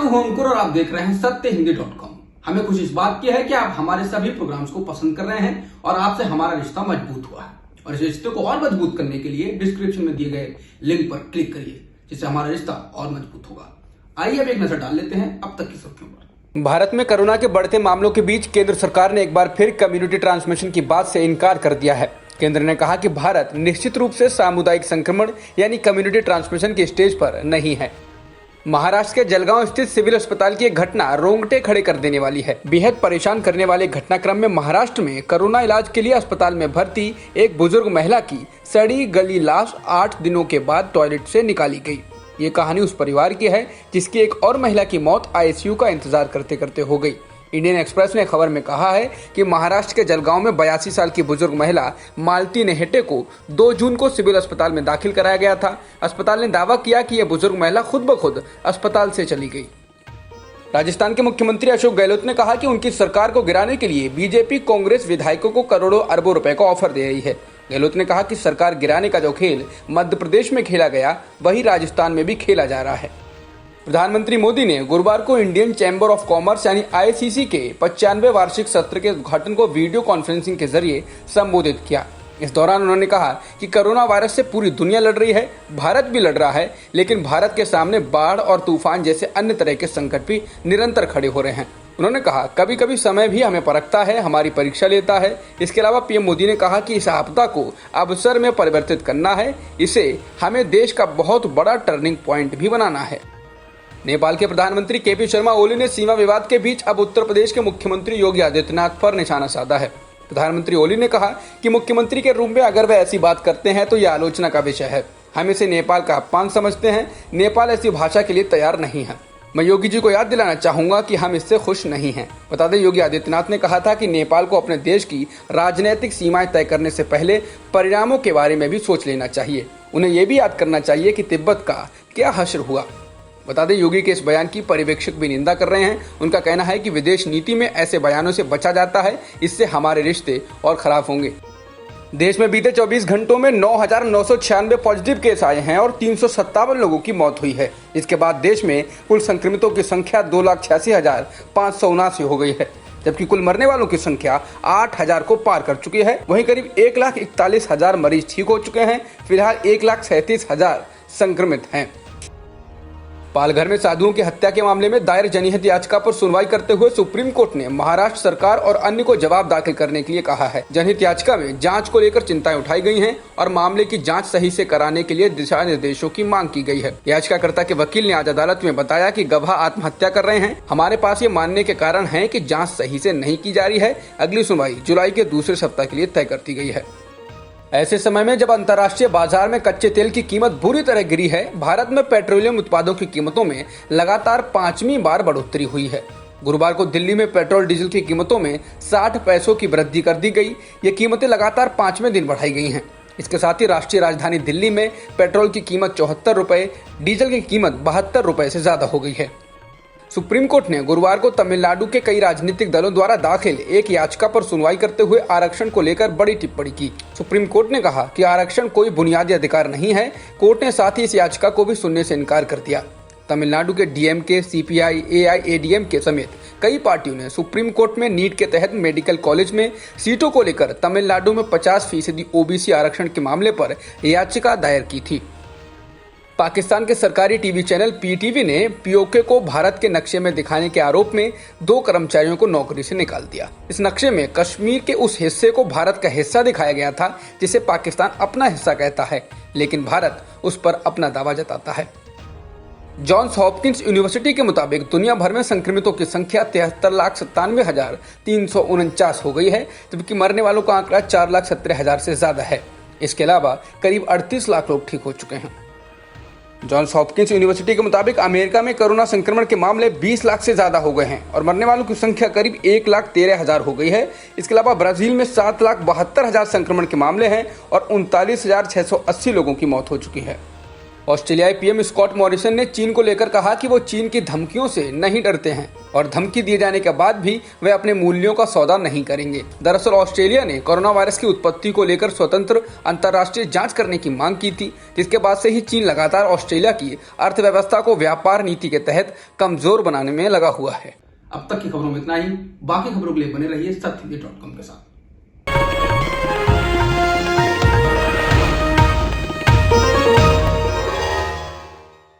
मैं हूं अंकुर और आप देख रहे हैं सत्यहिंदी.com। हमें खुशी इस बात की है कि आप हमारे सभी प्रोग्राम्स को पसंद कर रहे हैं और आपसे हमारा रिश्ता मजबूत हुआ है। और इस रिश्ते को और मजबूत करने के लिए डिस्क्रिप्शन में दिए गए लिंक पर क्लिक करिए, जिससे हमारा रिश्ता और मजबूत होगा। आइए अब एक नजर डाल लेते हैं अब तक की सुर्खियों पर। भारत में कोरोना के बढ़ते मामलों के बीच केंद्र सरकार ने एक बार फिर कम्युनिटी ट्रांसमिशन की बात से इनकार कर दिया है। केंद्र ने कहा कि भारत निश्चित रूप से सामुदायिक संक्रमण यानी कम्युनिटी ट्रांसमिशन की स्टेज पर नहीं है। महाराष्ट्र के जलगांव स्थित सिविल अस्पताल की एक घटना रोंगटे खड़े कर देने वाली है। बेहद परेशान करने वाले घटनाक्रम में महाराष्ट्र में कोरोना इलाज के लिए अस्पताल में भर्ती एक बुजुर्ग महिला की सड़ी गली लाश 8 दिनों के बाद टॉयलेट से निकाली गई। ये कहानी उस परिवार की है जिसकी एक और महिला की मौत आईसीयू का इंतजार करते करते हो गई। इंडियन एक्सप्रेस ने खबर में कहा है कि महाराष्ट्र के जलगांव में 82 साल की बुजुर्ग महिला मालती नेहटे को 2 जून को सिविल अस्पताल में दाखिल कराया गया था। अस्पताल ने दावा किया कि यह बुजुर्ग महिला खुद ब खुद अस्पताल से चली गई। राजस्थान के मुख्यमंत्री अशोक गहलोत ने कहा कि उनकी सरकार को गिराने के लिए बीजेपी कांग्रेस विधायकों को करोड़ों अरबों रुपए का ऑफर दे रही है। गहलोत ने कहा कि सरकार गिराने का जो खेल मध्य प्रदेश में खेला गया वही राजस्थान में भी खेला जा रहा है। प्रधानमंत्री मोदी ने गुरुवार को इंडियन चैम्बर ऑफ कॉमर्स यानी आईसीसी के 95वें वार्षिक सत्र के उद्घाटन को वीडियो कॉन्फ्रेंसिंग के जरिए संबोधित किया। इस दौरान उन्होंने कहा कि कोरोना वायरस से पूरी दुनिया लड़ रही है, भारत भी लड़ रहा है, लेकिन भारत के सामने बाढ़ और तूफान जैसे अन्य तरह के संकट भी निरंतर खड़े हो रहे हैं। उन्होंने कहा कभी कभी समय भी हमें परखता है, हमारी परीक्षा लेता है। इसके अलावा पीएम मोदी ने कहा कि इस आपदा को अवसर में परिवर्तित करना है, इसे हमें देश का बहुत बड़ा टर्निंग पॉइंट भी बनाना है। नेपाल के प्रधानमंत्री केपी शर्मा ओली ने सीमा विवाद के बीच अब उत्तर प्रदेश के मुख्यमंत्री योगी आदित्यनाथ पर निशाना साधा है। प्रधानमंत्री ओली ने कहा कि मुख्यमंत्री के रूप में अगर वह ऐसी बात करते हैं तो यह आलोचना का विषय है। हम इसे नेपाल का अपमान समझते हैं। नेपाल ऐसी भाषा के लिए तैयार नहीं है। मैं योगी जी को याद दिलाना चाहूंगा कि हम इससे खुश नहीं हैं। बता दें, योगी आदित्यनाथ ने कहा था कि नेपाल को अपने देश की राजनीतिक सीमाएं तय करने से पहले परिणामों के बारे में भी सोच लेना चाहिए। उन्हें यह भी याद करना चाहिए कि तिब्बत का क्या हश्र हुआ। बता दें, योगी के इस बयान की पर्यवेक्षक भी निंदा कर रहे हैं। उनका कहना है कि विदेश नीति में ऐसे बयानों से बचा जाता है, इससे हमारे रिश्ते और खराब होंगे। देश में बीते 24 घंटों में 9,996 पॉजिटिव केस आए हैं और 357 लोगों की मौत हुई है। इसके बाद देश में कुल संक्रमितों की संख्या 2,86,579 हो गई है, जबकि कुल मरने वालों की संख्या 8,000 को पार कर चुकी है। वहीं करीब 1,41,000 मरीज ठीक हो चुके हैं। फिलहाल 1,37,000 संक्रमित हैं। पालघर में साधुओं की हत्या के मामले में दायर जनहित याचिका पर सुनवाई करते हुए सुप्रीम कोर्ट ने महाराष्ट्र सरकार और अन्य को जवाब दाखिल करने के लिए कहा है। जनहित याचिका में जांच को लेकर चिंताएं उठाई गई हैं और मामले की जांच सही से कराने के लिए दिशा निर्देशों की मांग की गई है। याचिकाकर्ता के वकील ने आज अदालत में बताया कि गवाह आत्महत्या कर रहे हैं। हमारे पास ये मानने के कारण है कि जाँच सही से नहीं की जा रही है। अगली सुनवाई जुलाई के दूसरे सप्ताह के लिए तय कर दी गई है। ऐसे समय में जब अंतर्राष्ट्रीय बाजार में कच्चे तेल की कीमत बुरी तरह गिरी है, भारत में पेट्रोलियम उत्पादों की कीमतों में लगातार 5वीं बार बढ़ोतरी हुई है। गुरुवार को दिल्ली में पेट्रोल डीजल की कीमतों में 60 पैसों की वृद्धि कर दी गई। ये कीमतें लगातार 5वें दिन बढ़ाई गई हैं। इसके साथ ही राष्ट्रीय राजधानी दिल्ली में पेट्रोल की कीमत 74 रुपए, डीजल की कीमत 72 रुपए से ज्यादा हो गई है। सुप्रीम कोर्ट ने गुरुवार को तमिलनाडु के कई राजनीतिक दलों द्वारा दाखिल एक याचिका पर सुनवाई करते हुए आरक्षण को लेकर बड़ी टिप्पणी की। सुप्रीम कोर्ट ने कहा कि आरक्षण कोई बुनियादी अधिकार नहीं है। कोर्ट ने साथ ही इस याचिका को भी सुनने से इनकार कर दिया। तमिलनाडु के डीएमके, सीपीआई, एआईएडीएमके समेत कई पार्टियों ने सुप्रीम कोर्ट में नीट के तहत मेडिकल कॉलेज में सीटों को लेकर तमिलनाडु में 50% ओबीसी आरक्षण के मामले पर याचिका दायर की थी। पाकिस्तान के सरकारी टीवी चैनल पीटीवी ने पीओके को भारत के नक्शे में दिखाने के आरोप में 2 कर्मचारियों को नौकरी से निकाल दिया। इस नक्शे में कश्मीर के उस हिस्से को भारत का हिस्सा दिखाया गया था जिसे पाकिस्तान अपना हिस्सा कहता है, लेकिन भारत उस पर अपना दावा जताता है। जॉन्स हॉपकिंस यूनिवर्सिटी के मुताबिक दुनिया भर में संक्रमितों की संख्या 73,97,349 हो गई है, जबकि मरने वालों का आंकड़ा 4,17,000 से ज्यादा है। इसके अलावा करीब 38 लाख लोग ठीक हो चुके हैं। जॉन्स हॉपकिंस यूनिवर्सिटी के मुताबिक अमेरिका में कोरोना संक्रमण के मामले 20 लाख से ज्यादा हो गए हैं और मरने वालों की संख्या करीब 1,13,000 हो गई है। इसके अलावा ब्राजील में 7,72,000 संक्रमण के मामले हैं और 39,680 लोगों की मौत हो चुकी है। ऑस्ट्रेलियाई पीएम स्कॉट मॉरिसन ने चीन को लेकर कहा कि वो चीन की धमकियों से नहीं डरते हैं और धमकी दिए जाने के बाद भी वे अपने मूल्यों का सौदा नहीं करेंगे। दरअसल ऑस्ट्रेलिया ने कोरोना वायरस की उत्पत्ति को लेकर स्वतंत्र अंतर्राष्ट्रीय जांच करने की मांग की थी, जिसके बाद से ही चीन लगातार ऑस्ट्रेलिया की अर्थव्यवस्था को व्यापार नीति के तहत कमजोर बनाने में लगा हुआ है। अब तक की खबरों में इतना ही। बाकी खबरों के लिए बने रहिए सत्य हिंदी.com के साथ।